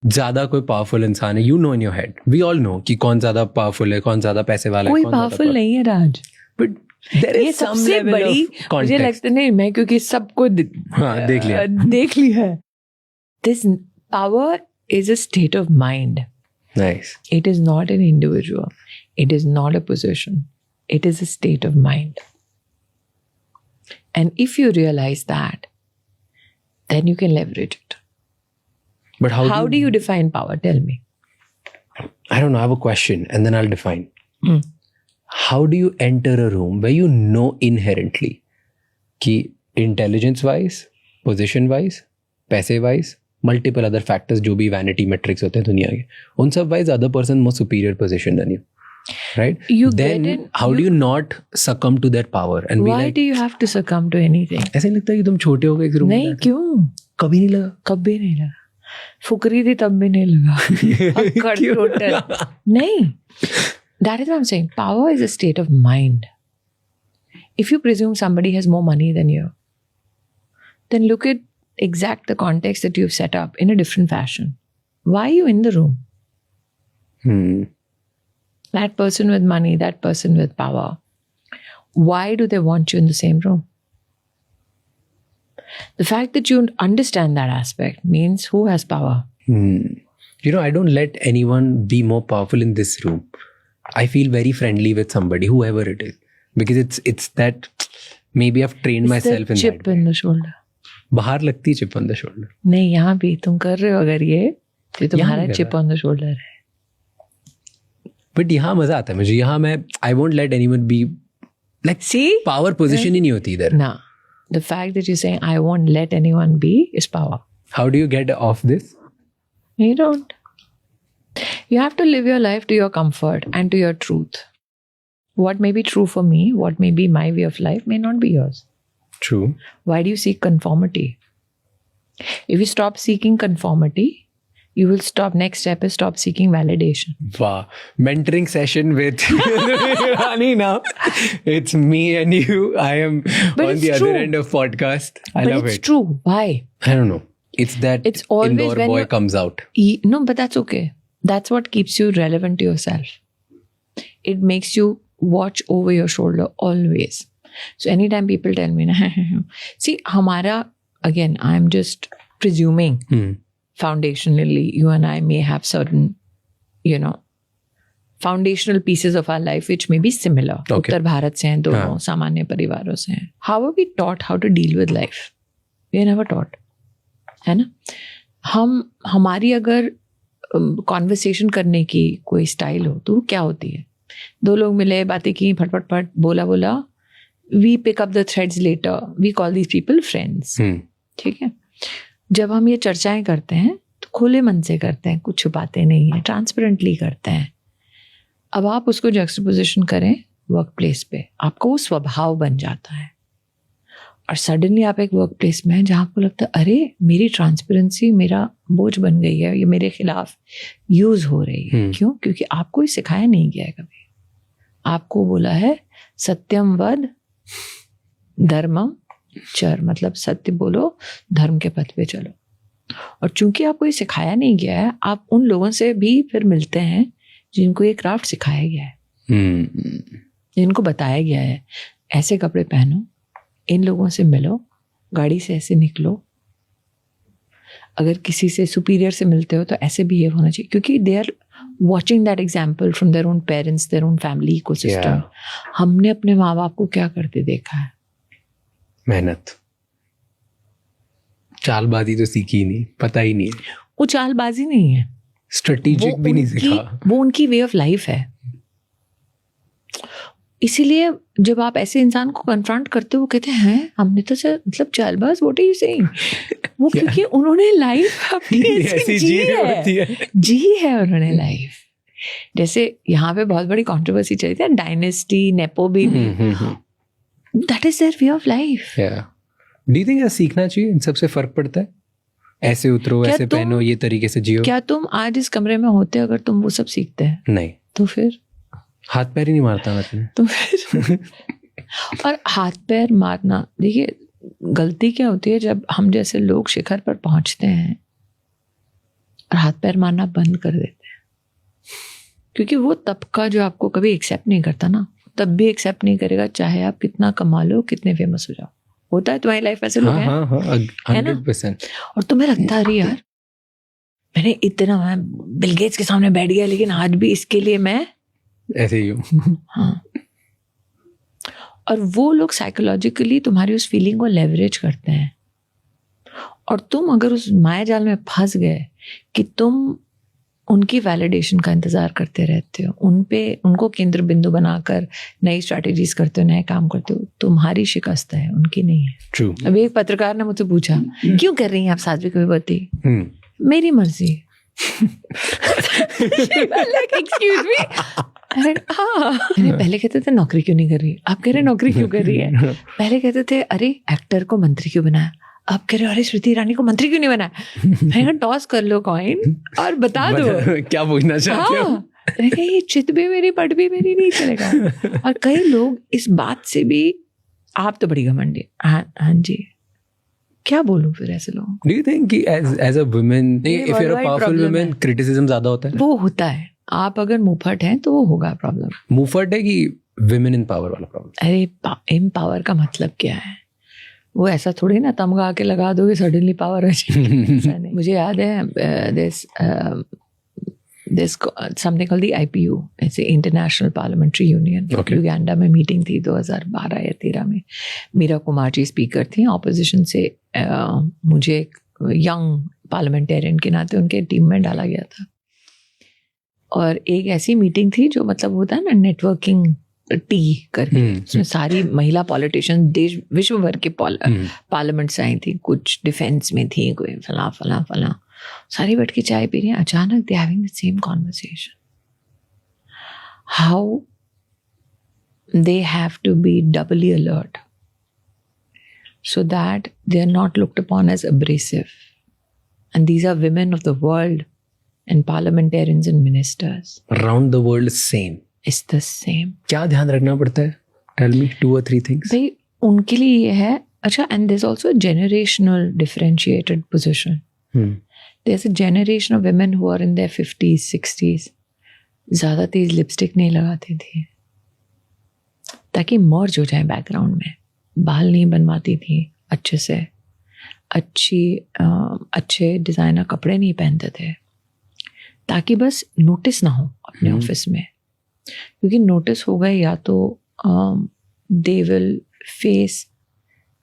ज्यादा कोई पावरफुल इंसान है, you know in your head, we all know कि कौन ज्यादा पावरफुल है, कौन ज्यादा पैसे वाला है, कोई कौन ज्यादा पावरफुल नहीं है राज, बट ये सबसे बड़ी मुझे लगता नहीं, मैं क्योंकि सबको देख लिया है. This power is a state of mind. Nice. It is not an individual. It is not a position. It is a state of mind. And if you realize that, then you can leverage it. But how do you define power? Tell me. I don't know. I have a question and then I'll define. Hmm. How do you enter a room where you know inherently कि intelligence wise, position wise, पैसे wise, multiple other factors जो भी vanity metrics होते हैं दुनिया के, उन सब wise other person more superior position than you, right? Then how do you not succumb to that power and be Why like, do you have to succumb to anything? ऐसे लगता है कि तुम छोटे हो गए इस रूम में? नहीं, क्यों? कभी नहीं लगा? कभी नहीं लगा. फुकरी थी तब भी नहीं लगा. टोटल नहीं. That is what I'm saying. Power is a state of mind. If you presume somebody has more money than you, then look at the context that you've set up in a different fashion. Why are you in the room? That person with money, that person with power. Why do they want you in the same room? The fact that you understand that aspect means who has power? You know, I don't let anyone be more powerful in this room. I feel very friendly with somebody, whoever it is, because it's that maybe I've trained myself in chip that way. in the shoulder. बाहर लगती है chip on the shoulder. नहीं, यहाँ भी तुम कर रहे हो अगर ये तुम्हारा chip on the shoulder है. But यहाँ मजा आता है मुझे. यहाँ मैं I won't let anyone be like, see, power position ही नहीं होती इधर. No, the fact that you're saying I won't let anyone be is power. How do you get off this? You don't. You have to live your life to your comfort and to your truth. What may be true for me, what may be my way of life, may not be yours. True. Why do you seek conformity? If you stop seeking conformity, you will stop. Next step is stop seeking validation. Wow. Mentoring session with Rani now. It's me and you. I am on the other end of podcast. I love it. It's true. Why? I don't know. It's that it's always Indore boy comes out. No, but that's okay. That's what keeps you relevant to yourself. It makes you watch over your shoulder always. So anytime people tell me, see, hamara, again, I'm just presuming foundationally, you and I may have certain, foundational pieces of our life which may be similar. Okay. Uttar Bharat se hain, dono samanya parivaron se hain. How are we taught how to deal with life? We are never taught. है ना? हमारी अगर conversation करने की कोई style हो तो क्या होती है? दो लोग मिले, बातें की, फट बोला, we pick up the threads later, we call these people friends. ठीक है. जब हम ये चर्चाएं करते हैं तो खुले मन से करते हैं, कुछ छुपाते नहीं है, ट्रांसपेरेंटली करते हैं. अब आप उसको जक्सटापोजिशन करें वर्क प्लेस पे, आपको वो स्वभाव बन जाता है. और सडनली आप एक वर्क प्लेस में हैं जहाँ आपको लगता है अरे मेरी ट्रांसपेरेंसी मेरा बोझ बन गई है, ये मेरे खिलाफ यूज हो रही है. क्यों? क्योंकि आपको ये सिखाया नहीं गया है कभी. आपको बोला है सत्यम वद धर्मम चर, मतलब सत्य बोलो, धर्म के पथ पे चलो. और चूंकि आपको ये सिखाया नहीं गया है, आप उन लोगों से भी फिर मिलते हैं जिनको ये क्राफ्ट सिखाया गया है, जिनको बताया गया है ऐसे कपड़े पहनो, इन लोगों से मिलो, गाड़ी से ऐसे निकलो, अगर किसी से सुपीरियर से मिलते हो तो ऐसे बिहेव होना चाहिए. क्योंकि they are watching that example from their own parents, their own family ecosystem. हमने अपने माँ बाप को क्या करते देखा है? मेहनत. चालबाजी तो सीखी नहीं, पता ही नहीं है. वो चालबाजी नहीं है, स्ट्रेटेजिक भी नहीं सीखा. वो उनकी वे ऑफ लाइफ है. इसीलिए जब आप ऐसे इंसान को कन्फ्रंट करते हो, वो कहते हैं हमने तो मतलब Chaalbaaz, what are you saying? वो क्योंकि उन्होंने लाइफ अपनी ऐसी जी है उन्होंने लाइफ. जैसे यहाँ पे बहुत बड़ी कंट्रोवर्सी चली थी, डायनेस्टी, नेपो भी. That is their way of life. Do you think ऐसा सीखना चाहिए? इन सबसे फर्क पड़ता है? ऐसे उतरो, ऐसे पहनो, ये तरीके से जियो. क्या तुम आज इस कमरे में होते अगर तुम वो सब सीखते हैं? नहीं. तो फिर हाथ पैर ही नहीं मारता मैं. तो फिर और हाथ पैर मारना, देखिए गलती क्या होती है जब हम जैसे लोग शिखर पर पहुंचते हैं और हाथ पैर मारना बंद कर देते हैं, क्योंकि वो तबका जो आपको कभी एक्सेप्ट नहीं करता ना, तब भी एक्सेप्ट नहीं करेगा चाहे आप कितना कमा लो, कितने फेमस हो जाओ। होता है तुम्हारी लाइफ ऐसे लोग हैं, हाँ, है ना? 100%। और तुम्हें लगता है अरे यार मैंने इतना, मैं बिल गेट्स के सामने बैठ गया लेकिन आज भी इसके लिए मैं ऐसे ही हूँ। हाँ। और वो लोग साइकोलॉजिकली तुम्हारी उस फीलिंग को लेवरेज करते हैं, और तुम अगर उस माया जाल में फंस गए कि तुम उनकी वैलिडेशन का इंतजार करते रहते हो, उनको केंद्र बिंदु बनाकर नई स्ट्रैटेजीज करते हो, नए काम करते हो, तुम्हारी शिकस्त है, उनकी नहीं है। ट्रू। अभी एक पत्रकार ने मुझसे पूछा क्यों कर रही हैं आप साध्वी कविवर्ती? मेरी मर्जी। Excuse me. अरे पहले कहते थे नौकरी क्यों नहीं कर रही, आप कह रहे नौकरी क्यों कर रही है। पहले कहते थे अरे एक्टर को मंत्री क्यों बनाया, आप कह रहे हो अरे स्मृति ईरानी को मंत्री क्यों नहीं बनाया। मैंने टॉस कर लो कॉइन और बता दो क्या पूछना चाहते हो। मैंने कहा ये चित भी मेरी पट भी मेरी नहीं चलेगा। और कई लोग इस बात से भी, आप तो बड़ी घमंडी। हाँ जी, क्या बोलूं फिर ऐसे लोगों को। Do you think कि as a woman, if you're a powerful woman, criticism ज्यादा होता है? वो होता है, आप अगर मुफट हैं तो वो होगा प्रॉब्लम। मुफट है कि women in power वाला प्रॉब्लम? अरे एम्पावर का मतलब क्या है? वो ऐसा थोड़ी ना तमगा के लगा दोगे सडनली पावर आ जाएगी। मुझे याद है this something called the IPU, it's the International Parliamentary Union. Uganda में मीटिंग थी 2012 या 13 में। मीरा कुमार जी स्पीकर थी, ऑपोजिशन से मुझे एक यंग पार्लियामेंटेरियन के नाते उनके टीम में डाला गया था। और एक ऐसी मीटिंग थी जो मतलब होता है ना नेटवर्किंग टी करके, उसमें सारी महिला पॉलिटिशियन देश विश्व भर के पार्लियामेंट से आई थी, कुछ डिफेंस में थी, कोई फला फला फला, सारी बैठ के चाय पी रही हैं। अचानक they having the same conversation, how they have to be doubly alert so that they are not looked upon as abrasive, and these are women of the world and parliamentarians and ministers around the world. Same, it's the same. क्या ध्यान रखना पड़ता है? Tell me 2 or 3 things. भाई उनके लिए ये है, अच्छा, and there's also a generational differentiated position. There's a generation of women who are in their 50s 60s, ज़्यादा तेज लिपस्टिक नहीं लगाती थी ताकि मर्ज हो जाए बैकग्राउंड में, बाल नहीं बनवाती थी अच्छे से, अच्छे डिज़ाइनर कपड़े नहीं पहनते थे ताकि बस नोटिस ना हो अपने ऑफिस में, क्योंकि नोटिस हो गए या तो they will face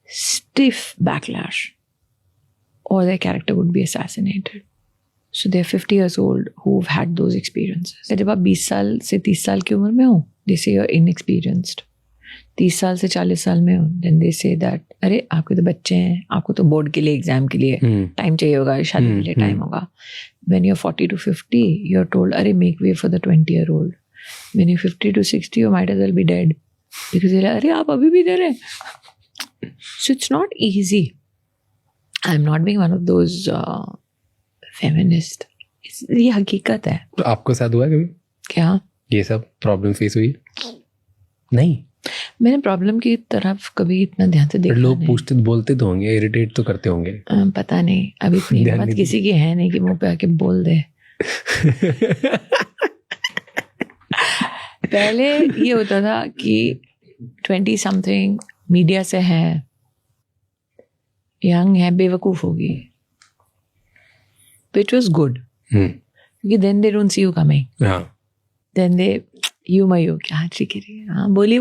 stiff backlash or their character would be assassinated. So they're 50 years old who've had those experiences. जब आप 20 साल से 30 साल की उम्र में हो, they say you're inexperienced. 30 साल से 40 साल में हो, then they say that अरे आपके तो बच्चे हैं, आपको तो बोर्ड के लिए, एग्जाम के लिए टाइम चाहिए होगा, शादी के लिए टाइम होगा. When you're 40 to 50, you're told अरे make way for the 20-year-old. When you're 50 to 60, you might as well be dead. Because you're like, अरे आप अभी भी इधर हैं. So it's not easy. I'm not being one of those feminist. ये हकीकत है. तो आपको साथ हुआ कभी क्या ये सब प्रॉब्लम फेस हुई? नहीं, मैंने प्रॉब्लम की तरफ कभी इतना ध्यान से देखा नहीं. लोग पूछते बोलते तो होंगे, इरिटेट तो करते होंगे. पता नहीं, अभी इतनी हिम्मत किसी की है नहीं कि मुंह पे आके बोल दे. पहले ये होता था कि 20 समथिंग मीडिया से है, यंग है, बेवकूफ होगी, which was good. क्योंकि then they don't see you coming. Then they you क्या ठीक है, हाँ बोलिए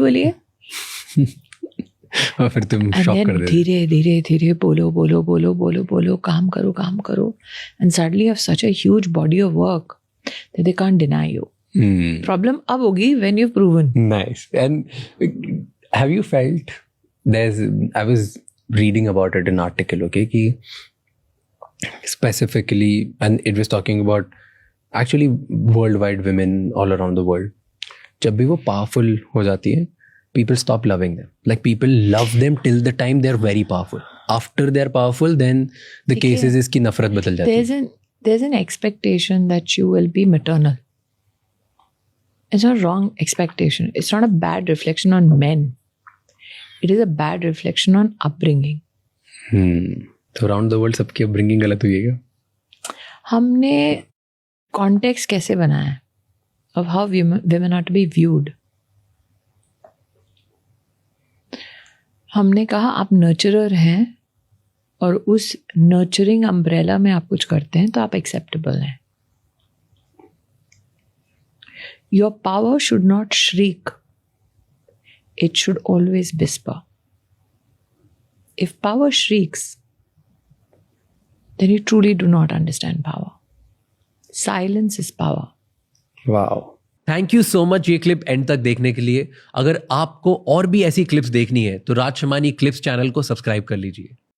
और फिर तुम शॉक कर देते. धीरे धीरे धीरे बोलो, काम करो, and suddenly you have such a huge body of work that they can't deny you. Problem अब होगी when you've proven. Nice. And have you felt I was reading about it in an article, okay, कि specifically, and it was talking about actually worldwide women all around the world. जब भी वो powerful हो जाती है, people stop loving them. Like people love them till the time they're very powerful. After they're powerful, then the cases is कि नफरत बदल जाती है. There's an expectation that you will be maternal. It's not a wrong expectation. It's not a bad reflection on men. It is a bad reflection on upbringing. तो around the world सबकी upbringing गलत हुई है क्या? हमने context कैसे बनाया है of how women are to be viewed. हमने कहा आप नर्चरर हैं और उस नर्चरिंग अम्ब्रेला में आप कुछ करते हैं तो आप एक्सेप्टेबल हैं. Your power should not shriek. It should always whisper. If power shrieks, then you truly do not understand power. Silence is power. Wow, thank you so much ये क्लिप एंड तक देखने के लिए. अगर आपको और भी ऐसी क्लिप्स देखनी है तो राज शमानी क्लिप्स चैनल को सब्सक्राइब कर लीजिए.